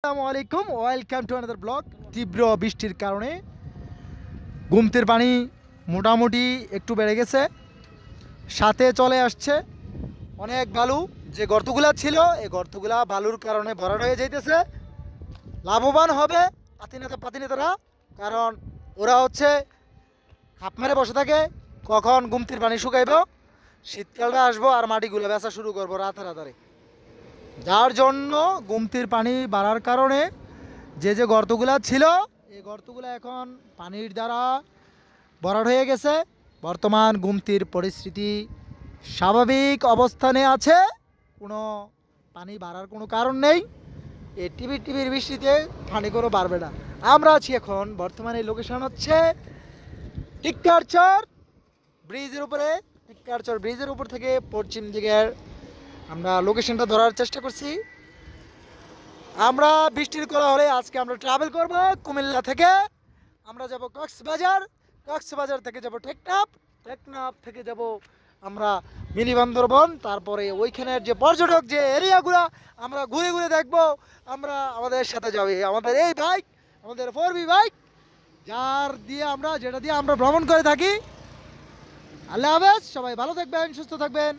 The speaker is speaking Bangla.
আসসালামু আলাইকুম, ওয়েলকাম টু আনাদার ব্লগ। তীব্র বৃষ্টির কারণে গুমতির পানি মোটামুটি একটু বেড়ে গেছে, সাথে চলে আসছে অনেক বালু। যে গর্তগুলা ছিল এই গর্তগুলা বালুর কারণে ভরাট হয়ে যাইতেছে। লাভবান হবে পাতিনেতারা, কারণ ওরা হচ্ছে হাঁপ মেরে বসে থাকে কখন গুমতির পানি শুকাইব, শীতকালটা আসবো আর মাটিগুলো বেচা শুরু করবো রাতারাতারি। যার জন্য গুমতির পানি বাড়ার কারণে যে গর্তগুলা ছিল এই গর্তগুলো এখন পানির দ্বারা ভরাট হয়ে গেছে। বর্তমান গুমতির পরিস্থিতি স্বাভাবিক অবস্থানে আছে, কোনো পানি বাড়ার কোনো কারণ নেই। এই টিভির বৃষ্টিতে পানি কোনো বাড়বে না। আমরা আছি এখন বর্তমানে লোকেশন হচ্ছে টিক্কারচর ব্রিজের উপরে। টিক্কারচর ব্রিজের উপর থেকে পশ্চিম দিকের আমরা লোকেশনটা ধরার চেষ্টা করছি। আমরা বৃষ্টির কোলাহলে আজকে আমরা ট্রাভেল করব কুমিল্লা থেকে। আমরা যাব কক্সবাজার থেকে যাব টেকনাফ থেকে যাব আমরা মিনি বান্দরবন। তারপরে ওইখানের যে পর্যটক যে এরিয়াগুলো আমরা ঘুরে ঘুরে দেখব। আমরা আমাদের সাথে যাবে আমাদের এই বাইক, আমাদের 4B বাইক, যেটা দিয়ে আমরা ভ্রমণ করে থাকি। আল্লাহ হাফেজ, সবাই ভালো থাকবেন, সুস্থ থাকবেন।